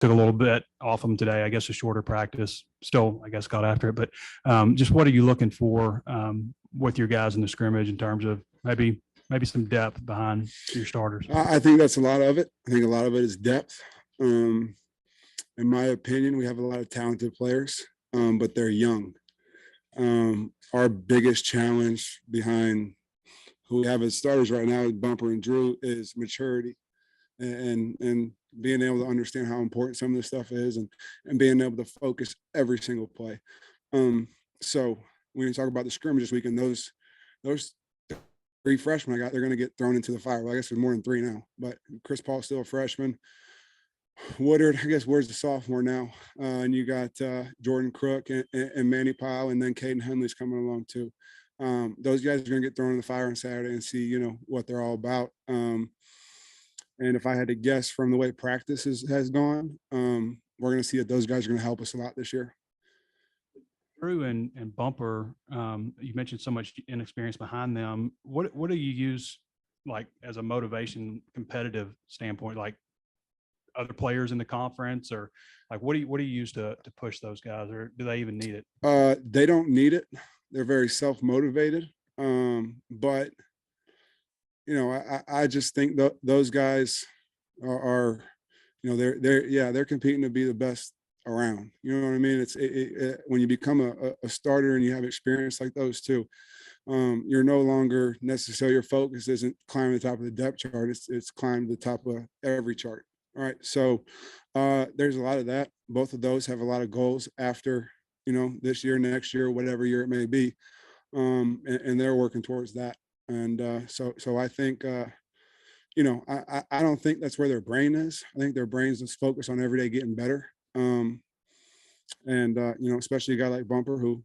took a little bit off him today. I guess a shorter practice. Still, I guess got after it. But just what are you looking for with your guys in the scrimmage in terms of maybe some depth behind your starters? I think that's a lot of it. I think a lot of it is depth. In my opinion, we have a lot of talented players, but they're young. Our biggest challenge behind who we have as starters right now, Bumper and Drew, is maturity and being able to understand how important some of this stuff is and being able to focus every single play. So when you talk about the scrimmage this weekend, those 3 freshmen I got, they're going to get thrown into the fire. Well, I guess there's more than 3 now, but Chris Paul's still a freshman. Woodard, I guess, where's the sophomore now? And you got Jordan Crook and Manny Powell, and then Caden Henley's coming along too. Those guys are going to get thrown in the fire on Saturday and see, what they're all about. And if I had to guess from the way practice has gone, we're going to see that those guys are going to help us a lot this year. Drew and Bumper, you mentioned so much inexperience behind them. What do you use like as a motivation, competitive standpoint, like other players in the conference, or like what do you use to push those guys, or do they even need it? They don't need it. They're very self-motivated. But I just think those guys are they're competing to be the best around. You know what I mean? It's when you become a starter and you have experience like those two, you're no longer necessarily, your focus isn't climbing the top of the depth chart. It's climbing the top of every chart. All right. So there's a lot of that. Both of those have a lot of goals after, this year, next year, whatever year it may be. And they're working towards that. And so I think, I don't think that's where their brain is. I think their brains is focused on every day getting better. Especially a guy like Bumper who,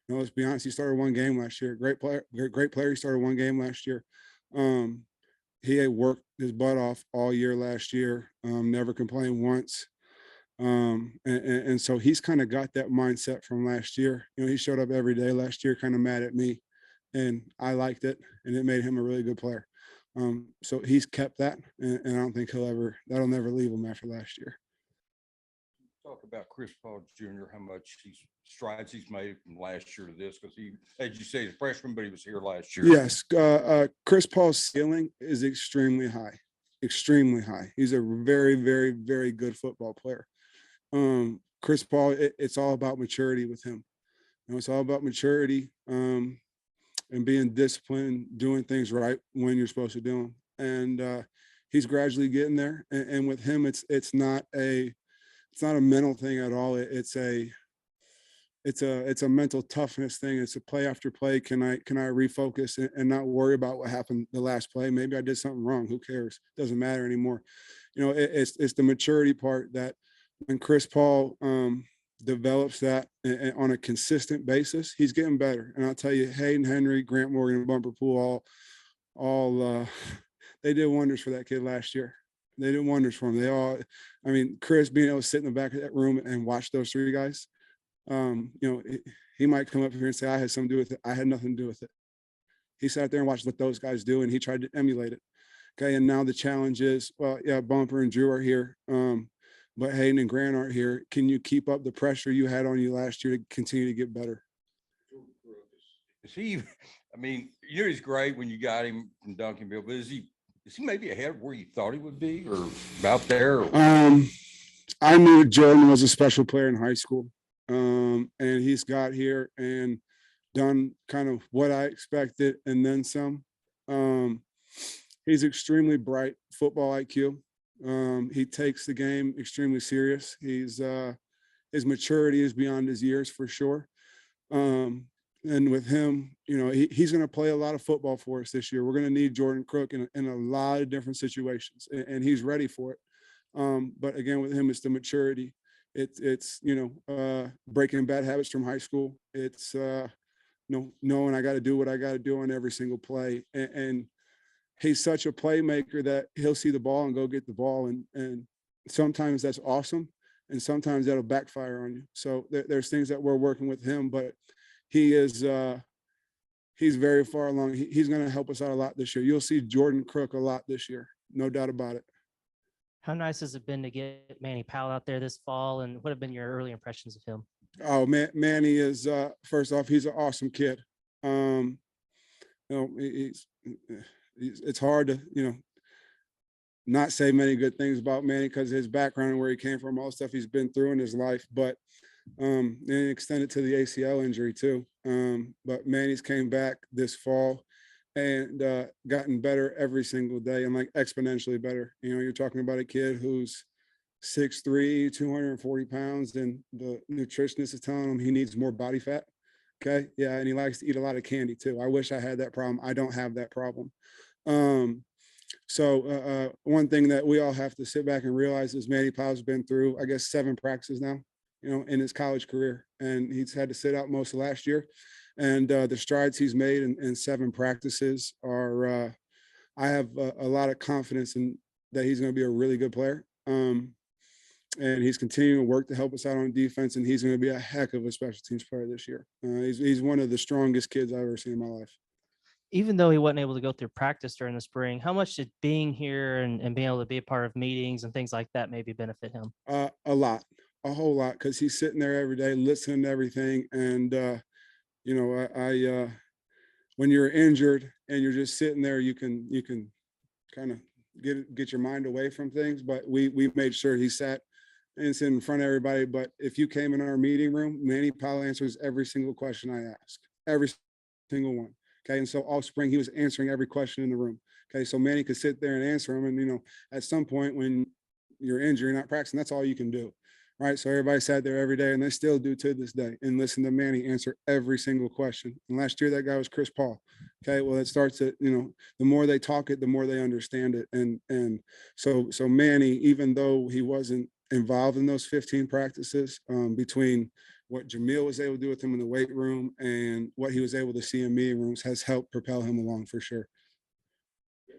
let's be honest, he started 1 game last year. Great player. He started 1 game last year. He had worked his butt off all year last year, never complained once. And so he's kind of got that mindset from last year. He showed up every day last year, kind of mad at me, and I liked it, and it made him a really good player. So he's kept that, and I don't think that'll never leave him after last year. Talk about Chris Paul Jr., how much strides he's made from last year to this, because he, as you say, he's a freshman, but he was here last year. Yes, Chris Paul's ceiling is extremely high. He's a very, very, very good football player. Chris Paul, it's all about maturity with him. It's all about maturity and being disciplined, doing things right when you're supposed to do them. And he's gradually getting there. And with him, it's not a mental thing at all. It's a mental toughness thing. It's a play after play. Can I refocus and not worry about what happened the last play? Maybe I did something wrong. Who cares? Doesn't matter anymore. It's the maturity part that when Chris Paul develops that on a consistent basis, he's getting better. And I'll tell you, Caden Henley, Grant Morgan, and Bumper Pool all they did wonders for that kid last year. They did wonders for him. Chris being able to sit in the back of that room and watch those 3 guys, he might come up here and say, I had something to do with it. I had nothing to do with it. He sat there and watched what those guys do, and he tried to emulate it. Okay, and now the challenge is, Bumper and Drew are here, but Hayden and Grant aren't here. Can you keep up the pressure you had on you last year to continue to get better? Is he? He's great when you got him from Duncanville, but is he maybe ahead of where you thought he would be, or about there? I knew Jordan was a special player in high school, and he's got here and done kind of what I expected and then some. He's extremely bright, football IQ. He takes the game extremely serious. His maturity is beyond his years for sure. And with him, he's going to play a lot of football for us this year. We're going to need Jordan Crook in a lot of different situations, and he's ready for it. But again, with him, it's the maturity. It's breaking bad habits from high school. It's knowing I got to do what I got to do on every single play. And he's such a playmaker that he'll see the ball and go get the ball. And sometimes that's awesome, and sometimes that'll backfire on you. So there's things that we're working with him, but he is he's very far along. He's going to help us out a lot this year. You'll see Jordan Crook a lot this year, no doubt about it. How nice has it been to get Manny Powell out there this fall, and what have been your early impressions of him? Oh man, Manny is first off, he's an awesome kid. You know, it's hard to, you know, not say many good things about Manny because his background and where he came from, all the stuff he's been through in his life, but and extended to the ACL injury too. But Manny's came back this fall and gotten better every single day, and like exponentially better. You know, you're talking about a kid who's 6'3", 240 pounds, and the nutritionist is telling him he needs more body fat. Okay. Yeah. And he likes to eat a lot of candy too. I wish I had that problem. I don't have that problem. One thing that we all have to sit back and realize is Manny Powell's been through, I guess, 7 practices now, you know, in his college career. And he's had to sit out most of last year. And the strides he's made in 7 practices are, I have a lot of confidence in that he's going to be a really good player. And he's continuing to work to help us out on defense, and he's going to be a heck of a special teams player this year. He's one of the strongest kids I've ever seen in my life. Even though he wasn't able to go through practice during the spring, how much did being here and being able to be a part of meetings and things like that maybe benefit him? A lot, a whole lot, because he's sitting there every day listening to everything. And you know, I when you're injured and you're just sitting there, you can kind of get your mind away from things. But we made sure he sat and sit in front of everybody. But if you came in our meeting room, Manny Powell answers every single question I ask, every single one. Okay. And so all spring he was answering every question in the room. Okay. So Manny could sit there and answer them. And, you know, at some point when you're injured, you're not practicing, that's all you can do. Right. So everybody sat there every day, and they still do to this day, and listen to Manny answer every single question. And last year that guy was Chris Paul. Okay. Well, it starts at, you know, the more they talk it, the more they understand it. And so Manny, even though he wasn't involved in those 15 practices, between what Jamil was able to do with him in the weight room and what he was able to see in meeting rooms, has helped propel him along for sure.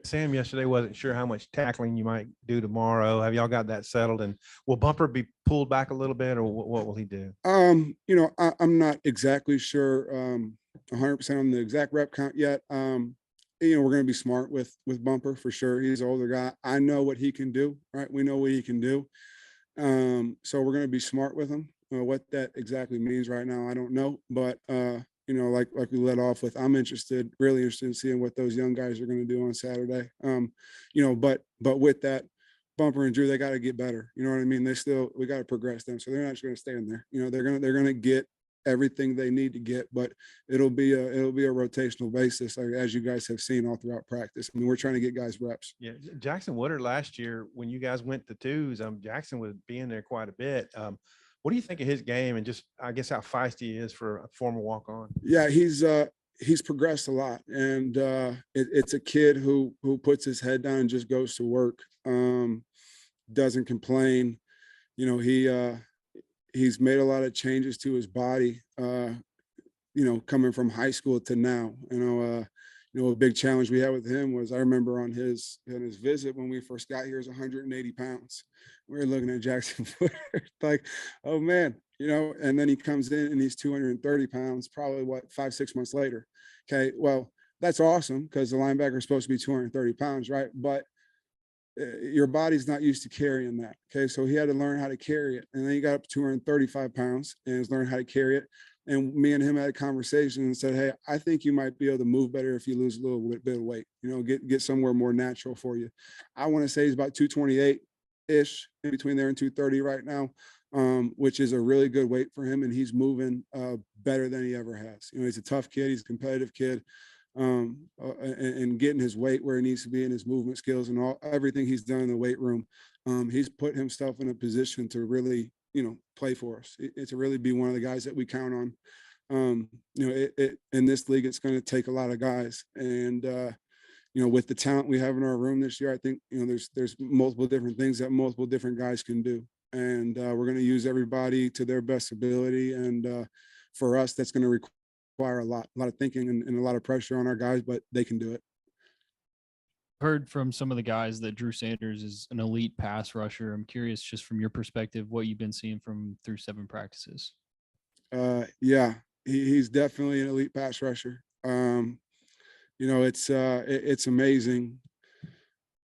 Sam yesterday wasn't sure how much tackling you might do tomorrow. Have y'all got that settled? And will Bumper be pulled back a little bit, or what will he do? You know, I'm not exactly sure 100% on the exact rep count yet. You know, we're going to be smart with Bumper for sure. He's an older guy. I know what he can do, right? We know what he can do. So we're going to be smart with him. What that exactly means right now, I don't know. But you know, like we led off with, I'm really interested in seeing what those young guys are going to do on Saturday. You know, but with that, Bumper and Drew, they got to get better. You know what I mean? We got to progress them. So they're not just going to stay in there. You know, they're going to get everything they need to get, but it'll be a rotational basis, like, as you guys have seen all throughout practice. I mean, we're trying to get guys reps. Yeah, Jackson Woodard last year, when you guys went to twos, Jackson was being there quite a bit. What do you think of his game, and just, I guess, how feisty he is for a former walk-on? Yeah, he's progressed a lot, and it's a kid who puts his head down and just goes to work. Doesn't complain. You know, he's made a lot of changes to his body. You know, coming from high school to now. You know, a big challenge we had with him was, I remember on his visit when we first got here, is 180 pounds. We were looking at Jackson like, oh man, you know, and then he comes in and he's 230 pounds, probably 5-6 months later. Okay. Well, that's awesome, because the linebacker is supposed to be 230 pounds, right? But your body's not used to carrying that. Okay. So he had to learn how to carry it. And then he got up to 235 pounds and has learned how to carry it. And me and him had a conversation and said, hey, I think you might be able to move better if you lose a little bit of weight, you know, get somewhere more natural for you. I want to say he's about 228-ish, in between there and 230 right now, which is a really good weight for him. And he's moving better than he ever has. You know, he's a tough kid. He's a competitive kid. And getting his weight where he needs to be, and his movement skills and everything he's done in the weight room, he's put himself in a position to really, you know, play for us. To really be one of the guys that we count on. You know, in this league, it's going to take a lot of guys, and you know, with the talent we have in our room this year, I think, you know, there's multiple different things that multiple different guys can do, and we're going to use everybody to their best ability. And for us, that's going to require a lot of thinking and a lot of pressure on our guys, but they can do it. Heard from some of the guys that Drew Sanders is an elite pass rusher. I'm curious, just from your perspective, what you've been seeing through 7 practices. Yeah, he's definitely an elite pass rusher. You know, it's amazing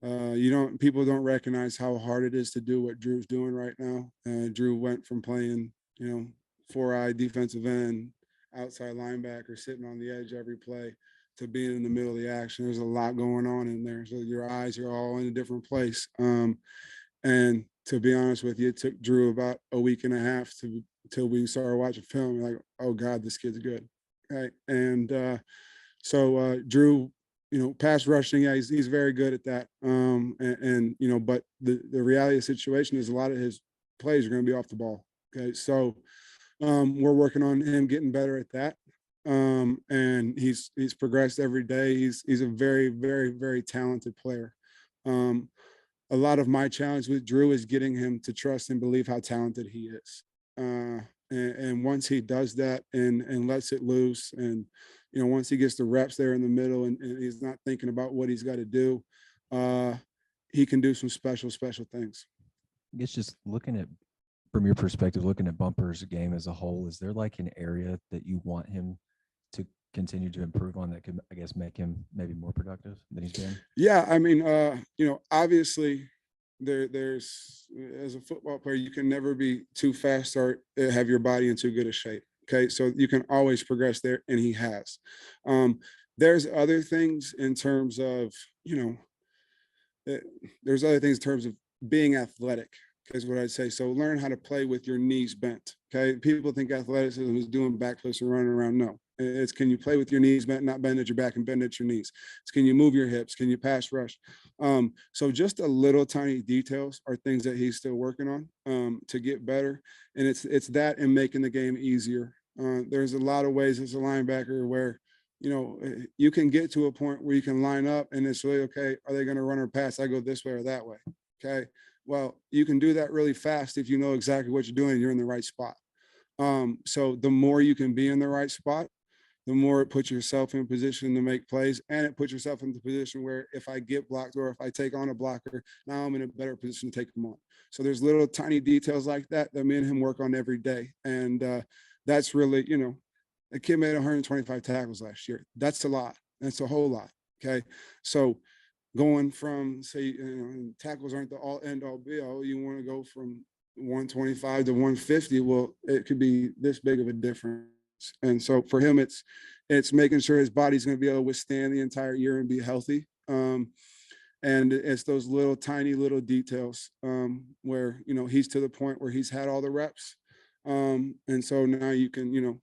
People don't recognize how hard it is to do what Drew's doing right now. Drew went from playing, 4-eye defensive end, outside linebacker, sitting on the edge every play, to being in the middle of the action. There's a lot going on in there. So your eyes are all in a different place. And to be honest with you, it took Drew about a week and a half till we started watching film. Like, oh God, this kid's good. Right. And so Drew, pass rushing, yeah, he's very good at that. But the reality of the situation is a lot of his plays are going to be off the ball. Okay. So we're working on him getting better at that. And he's progressed every day. He's a very, very, very talented player. A lot of my challenge with Drew is getting him to trust and believe how talented he is. And once he does that and lets it loose, and once he gets the reps there in the middle and he's not thinking about what he's got to do, he can do some special things. I guess just looking at, from your perspective, looking at Bumper's game as a whole, is there like an area that you want him to continue to improve on that could, I guess, make him maybe more productive than he's been? Yeah, I mean, obviously there's, as a football player, you can never be too fast or have your body in too good a shape. Okay, so you can always progress there, and he has. There's other things in terms of, there's other things in terms of being athletic, is what I'd say. So learn how to play with your knees bent. Okay, people think athleticism is doing backflips and running around. No, it's, can you play with your knees bent, not bend at your back and bend at your knees? It's, can you move your hips? Can you pass rush? So just a little tiny details are things that he's still working on to get better. And it's that and making the game easier. There's a lot of ways as a linebacker where, you can get to a point where you can line up and it's really, okay, are they going to run or pass? I go this way or that way. Okay. Well, you can do that really fast if you know exactly what you're doing, you're in the right spot. So the more you can be in the right spot, the more it puts yourself in position to make plays, and it puts yourself in the position where if I get blocked or if I take on a blocker, now I'm in a better position to take them on. So there's little tiny details like that me and him work on every day. And that's really, a kid made 125 tackles last year. That's a lot. That's a whole lot. Okay. So going from, say, tackles aren't the all end all be all. You want to go from 125 to 150. Well, it could be this big of a difference. And so for him, it's making sure his body's going to be able to withstand the entire year and be healthy. And it's those little tiny little details where, he's to the point where he's had all the reps. And so now you can,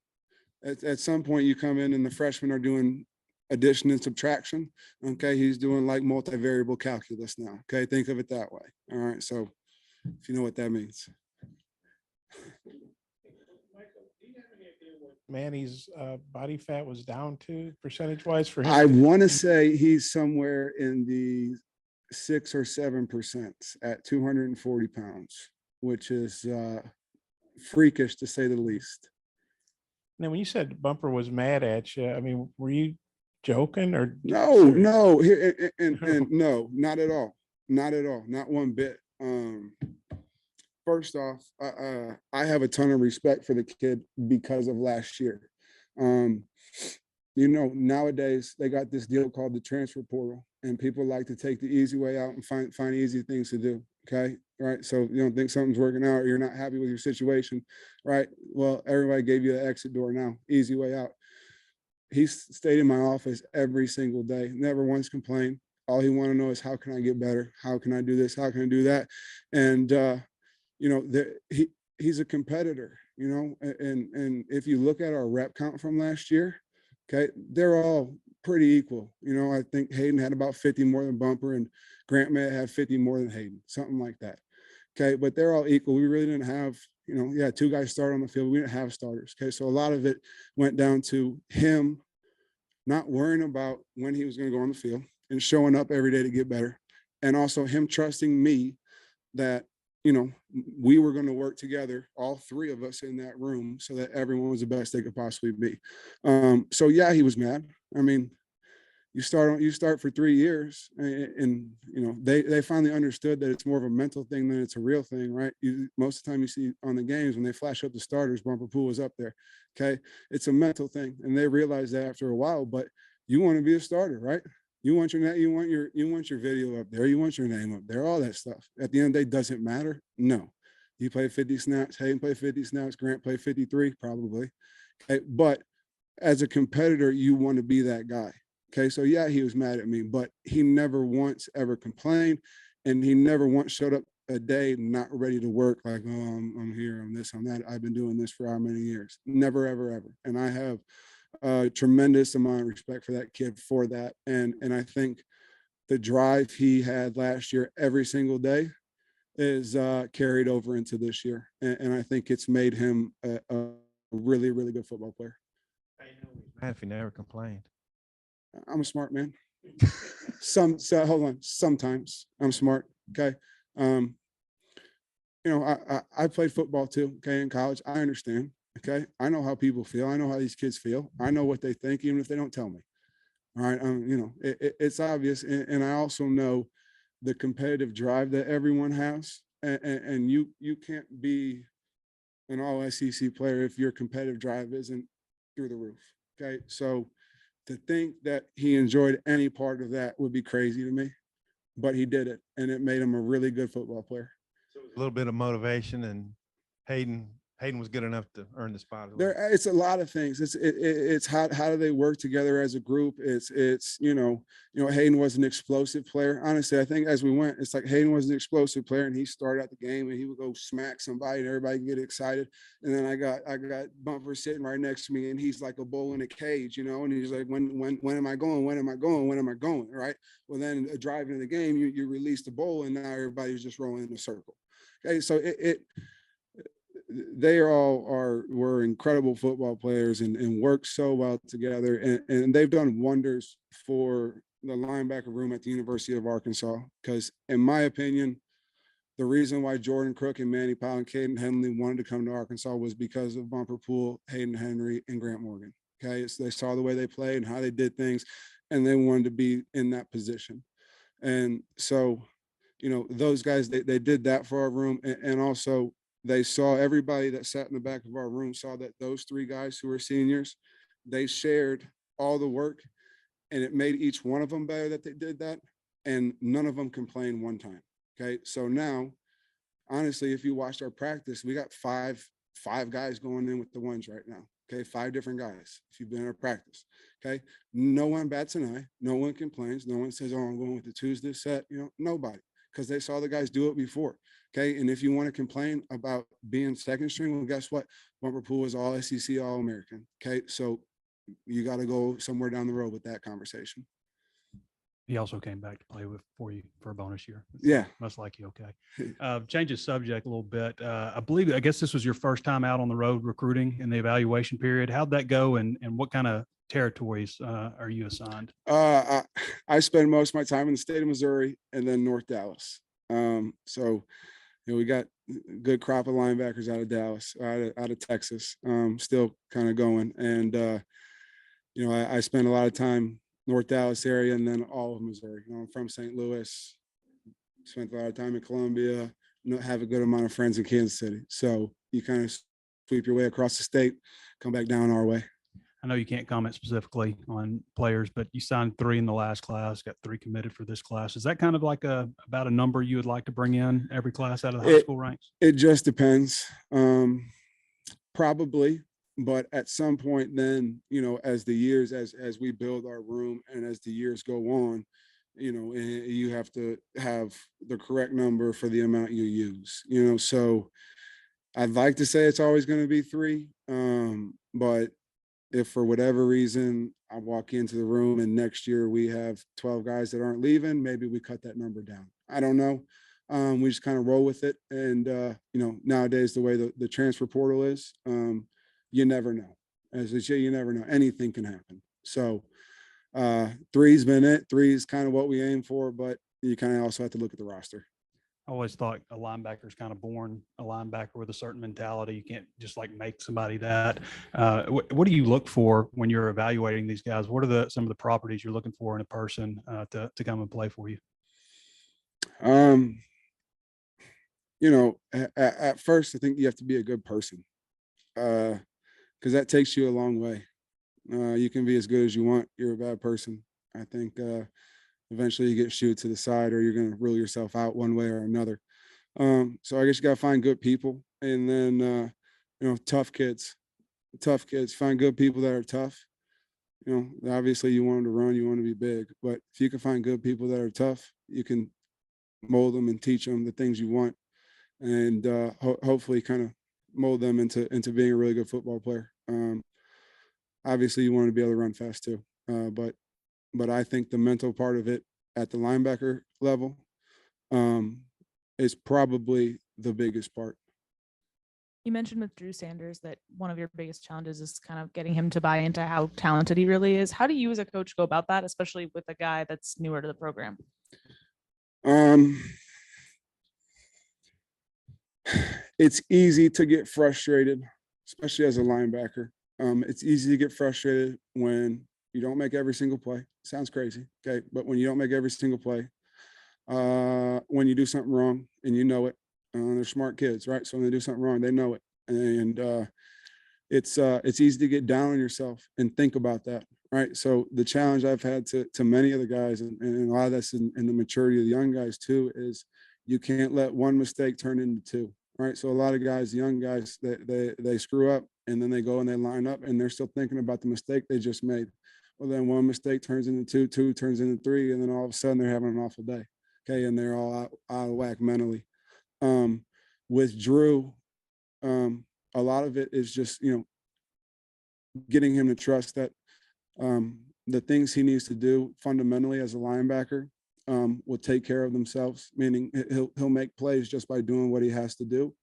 at some point you come in and the freshmen are doing addition and subtraction. Okay. He's doing like multivariable calculus now. Okay. Think of it that way. All right. So if you know what that means. Manny's body fat was down to percentage-wise for him? I want to say he's somewhere in the 6 or 7% at 240 pounds, which is freakish to say the least. Now, when you said Bumper was mad at you, I mean, were you joking or? No, and no, not at all. Not at all. Not one bit. First off, I have a ton of respect for the kid because of last year. Nowadays they got this deal called the transfer portal, and people like to take the easy way out and find easy things to do. Okay, right? So you don't think something's working out, or you're not happy with your situation, right? Well, everybody gave you the exit door now, easy way out. He's stayed in my office every single day, never once complained. All he want to know is, how can I get better? How can I do this? How can I do that? And he's a competitor, and if you look at our rep count from last year, okay, they're all pretty equal. I think Hayden had about 50 more than Bumper, and Grant may have 50 more than Hayden, something like that. Okay, but they're all equal. We really didn't have, two guys start on the field. We didn't have starters. Okay, so a lot of it went down to him not worrying about when he was going to go on the field and showing up every day to get better, and also him trusting me that we were going to work together, all three of us in that room, so that everyone was the best they could possibly be. So yeah, he was mad. I mean, you start for 3 years, and they finally understood that it's more of a mental thing than it's a real thing, right? Most of the time you see on the games when they flash up the starters, Bumper Pool was up there. Okay, it's a mental thing, and they realized that after a while. But you want to be a starter, right? You want your you want your video up there. You want your name up there. All that stuff. At the end of the day, does it matter? No. You play 50 snaps. Hayden played 50 snaps. Grant played 53, probably. Okay, but as a competitor, you want to be that guy. Okay, so yeah, he was mad at me, but he never once ever complained, and he never once showed up a day not ready to work. Like, oh, I'm here, I'm this, I'm that. I've been doing this for how many years? Never, ever, ever. And I have a tremendous amount of respect for that kid for that. And I think the drive he had last year, every single day, is carried over into this year, and I think it's made him a really, really good football player. Mad if he never complained. I'm a smart man. Hold on. Sometimes I'm smart. Okay. You know, I played football too. Okay. In college, I understand. Okay. I know how people feel. I know how these kids feel. I know what they think, even if they don't tell me. All right. You know, it's obvious. And I also know the competitive drive that everyone has. And you can't be an all SEC player if your competitive drive isn't through the roof. Okay. So to think that he enjoyed any part of that would be crazy to me, but he did it, and it made him a really good football player. A little bit of motivation, and Hayden was good enough to earn the spot. It's a lot of things. It's how do they work together as a group? It's you know Hayden was an explosive player. Honestly, I think as we went, it's like Hayden was an explosive player, and he started out the game and he would go smack somebody and everybody get excited. And then I got Bumper sitting right next to me, and he's like a bull in a cage, you know. And he's like, when am I going? When am I going? When am I going? Right. Well, then driving the game, you release the bull, and now everybody's just rolling in a circle. Okay, so they all were incredible football players and worked so well together, and they've done wonders for the linebacker room at the University of Arkansas, because in my opinion, the reason why Jordan Crook and Manny Powell and Caden Henley wanted to come to Arkansas was because of Bumper Pool, Hayden Henry, and Grant Morgan. Okay, so they saw the way they played and how they did things, and they wanted to be in that position. And so, you know, those guys, they did that for our room, and also they saw everybody that sat in the back of our room saw that those three guys who were seniors, they shared all the work, and it made each one of them better that they did that. And none of them complained one time. Okay. So now, honestly, if you watched our practice, we got five guys going in with the ones right now. Okay. 5 different guys. If you've been in our practice. Okay. No one bats an eye. No one complains. No one says, oh, I'm going with the Tuesday set. You know, nobody. Because they saw the guys do it before. Okay. And if you want to complain about being second string, well, guess what? Bumper Pool is all SEC, all American. Okay. So you got to go somewhere down the road with that conversation. He also came back to play for you for a bonus year. Yeah. Must like you. Okay. Change the subject a little bit. I guess this was your first time out on the road recruiting in the evaluation period. How'd that go? And what kind of territories are you assigned? I spend most of my time in the state of Missouri and then North Dallas. So, you know, we got a good crop of linebackers out of Dallas, out of Texas, still kind of going. And, you know, I spend a lot of time North Dallas area and then all of Missouri. You know, I'm from St. Louis, spent a lot of time in Columbia, have a good amount of friends in Kansas City. So you kind of sweep your way across the state, come back down our way. I know you can't comment specifically on players, but you signed 3 in the last class, got 3 committed for this class. Is that kind of like about a number you would like to bring in every class out of the high school ranks? It just depends. Probably, but at some point then, you know, as the years, as we build our room and as the years go on, you know, you have to have the correct number for the amount you use, you know. So I'd like to say it's always going to be 3, but if for whatever reason I walk into the room and next year we have 12 guys that aren't leaving, maybe we cut that number down. I don't know. We just kind of roll with it. And, you know, nowadays, the way the transfer portal is, you never know. As they say, you never know. Anything can happen. So 3's been it. 3 is kind of what we aim for, but you kind of also have to look at the roster. I always thought a linebacker is kind of born a linebacker with a certain mentality. You can't just like make somebody that. What do you look for when you're evaluating these guys? What are some of the properties you're looking for in a person to come and play for you? You know, at first, I think you have to be a good person, because that takes you a long way. You can be as good as you want. You're a bad person. I think eventually you get shooed to the side or you're going to rule yourself out one way or another. So I guess you got to find good people, and then, tough kids, find good people that are tough. Obviously you want them to run, you want to be big, but if you can find good people that are tough, you can mold them and teach them the things you want, and hopefully kind of mold them into being a really good football player. Obviously you want to be able to run fast too, but I think the mental part of it at the linebacker level is probably the biggest part. You mentioned with Drew Sanders that one of your biggest challenges is kind of getting him to buy into how talented he really is. How do you as a coach go about that, especially with a guy that's newer to the program? It's easy to get frustrated, especially as a linebacker. It's easy to get frustrated when you don't make every single play. Sounds crazy, okay? But when you don't make every single play, when you do something wrong and you know it, they're smart kids, right? So when they do something wrong, they know it, and it's easy to get down on yourself and think about that, right? So the challenge I've had to many of the guys, and a lot of that's in the maturity of the young guys too, is you can't let one mistake turn into two, right? So a lot of guys, young guys, they screw up and then they go and they line up and they're still thinking about the mistake they just made. Well, then one mistake turns into two, two turns into three, and then all of a sudden they're having an awful day, okay? And they're all out of whack mentally. With Drew, a lot of it is just, getting him to trust that the things he needs to do fundamentally as a linebacker will take care of themselves, meaning he'll make plays just by doing what he has to do.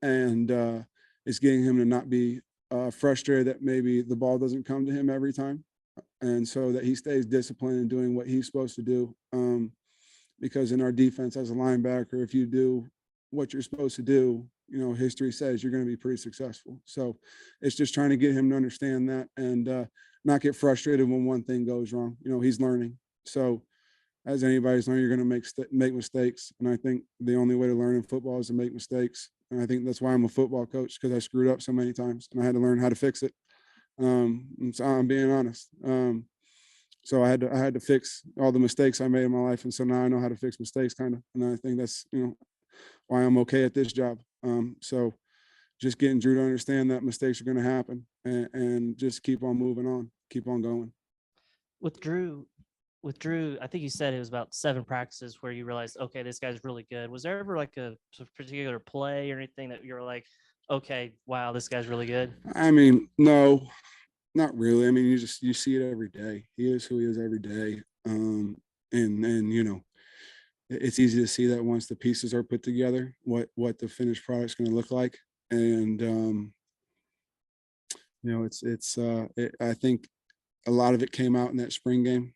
And it's getting him to not be frustrated that maybe the ball doesn't come to him every time. And so that he stays disciplined in doing what he's supposed to do. Because in our defense as a linebacker, if you do what you're supposed to do, history says you're going to be pretty successful. So it's just trying to get him to understand that and not get frustrated when one thing goes wrong. He's learning. So as anybody's learning, you're going to make mistakes. And I think the only way to learn in football is to make mistakes. And I think that's why I'm a football coach, because I screwed up so many times and I had to learn how to fix it. And so I'm being honest. So I had to fix all the mistakes I made in my life. And so now I know how to fix mistakes kind of. And I think that's, why I'm okay at this job. So just getting Drew to understand that mistakes are going to happen and just keep on moving on, keep on going. With Drew, I think you said it was about 7 practices where you realized, okay, this guy's really good. Was there ever like a particular play or anything that you were like, okay, wow, this guy's really good? I mean, no, not really. I mean, you see it every day. He is who he is every day. And it's easy to see that once the pieces are put together, what the finished product's going to look like. And, I think a lot of it came out in that spring game.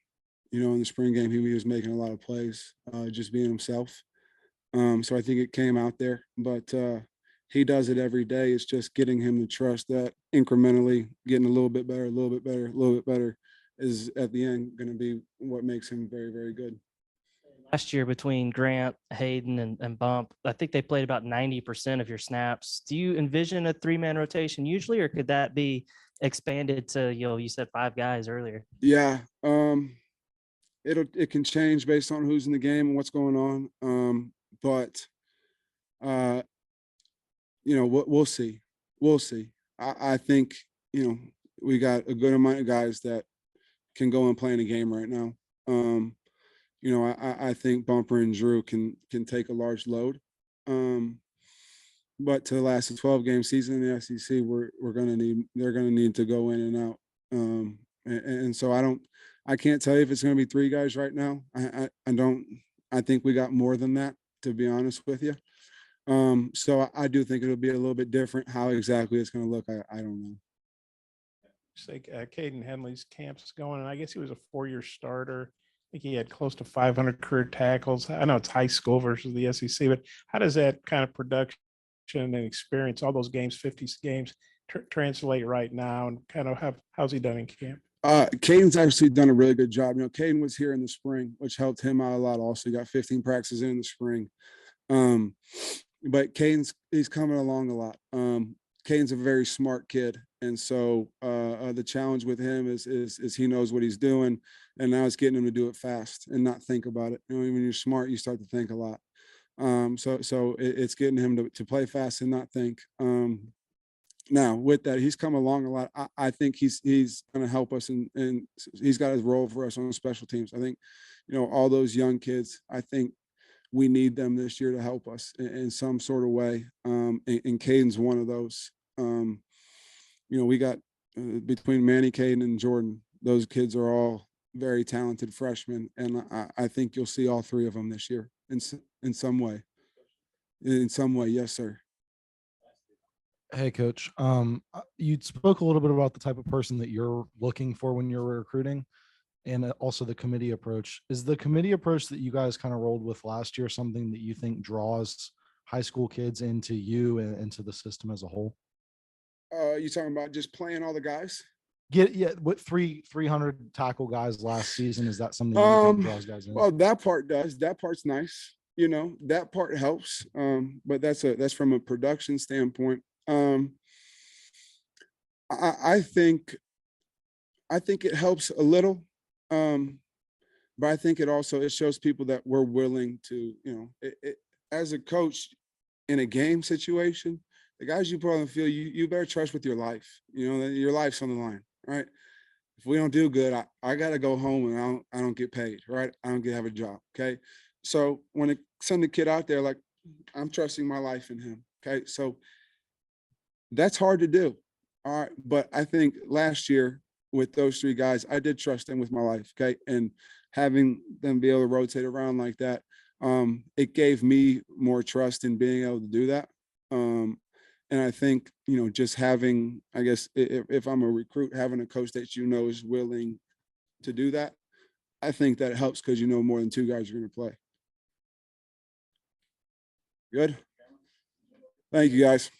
In the spring game, he was making a lot of plays, just being himself. So I think it came out there, but he does it every day. It's just getting him to trust that incrementally getting a little bit better, a little bit better, a little bit better is at the end going to be what makes him very, very good. Last year between Grant, Hayden, and Bump, I think they played about 90% of your snaps. Do you envision a 3-man rotation usually, or could that be expanded to, you said 5 guys earlier? Yeah. It can change based on who's in the game and what's going on. But we'll see. We'll see. I think, we got a good amount of guys that can go and play in a game right now. I think Bumper and Drew can take a large load. But to last a 12-game season in the SEC, they're gonna need to go in and out. And so I can't tell you if it's gonna be 3 guys right now. I think we got more than that, to be honest with you. So I do think it'll be a little bit different. How exactly it's gonna look, I don't know. Say Caden Henley's camp's going, and I guess he was a 4-year starter. I think he had close to 500 career tackles. I know it's high school versus the SEC, but how does that kind of production and experience, all those games, 50 games, translate right now, and kind of how's he done in camp? Caden's actually done a really good job. Caden was here in the spring, which helped him out a lot. Also, he got 15 practices in the spring. But he's coming along a lot. Caden's a very smart kid, And so the challenge with him is he knows what he's doing, and now it's getting him to do it fast and not think about it. You know, when you're smart, you start to think a lot. So it's getting him to play fast and not think. Now with that, he's come along a lot. I think he's going to help us, and he's got his role for us on special teams. I think, you know, all those young kids, I think we need them this year to help us in some sort of way. And Caden's one of those. You know, we got between Manny, Caden, and Jordan, those kids are all very talented freshmen, and I think you'll see all three of them this year in some way. In some way, yes, sir. Hey, Coach. You spoke a little bit about the type of person that you're looking for when you're recruiting, and also the committee approach. Is the committee approach that you guys kind of rolled with last year something that you think draws high school kids into you and into the system as a whole? You talking about just playing all the guys? What 300 tackle guys last season, is that something that you think draws guys in? Well, that part does. That part's nice. You know, that part helps. But that's from a production standpoint. I think it helps a little. But I think it shows people that we're willing to, you know, as a coach in a game situation, the guys you put on the field, you better trust with your life. You know, your life's on the line, right? If we don't do good, I got to go home and I don't get paid, right? I don't get to have a job, okay? So when I send the kid out there, like, I'm trusting my life in him, okay? So that's hard to do, all right? But I think last year with those three guys, I did trust them with my life, okay? And having them be able to rotate around like that, it gave me more trust in being able to do that. And I think, you know, just having, I guess, if I'm a recruit, having a coach that you know is willing to do that, I think that helps because you know more than two guys are going to play. Good. Thank you, guys.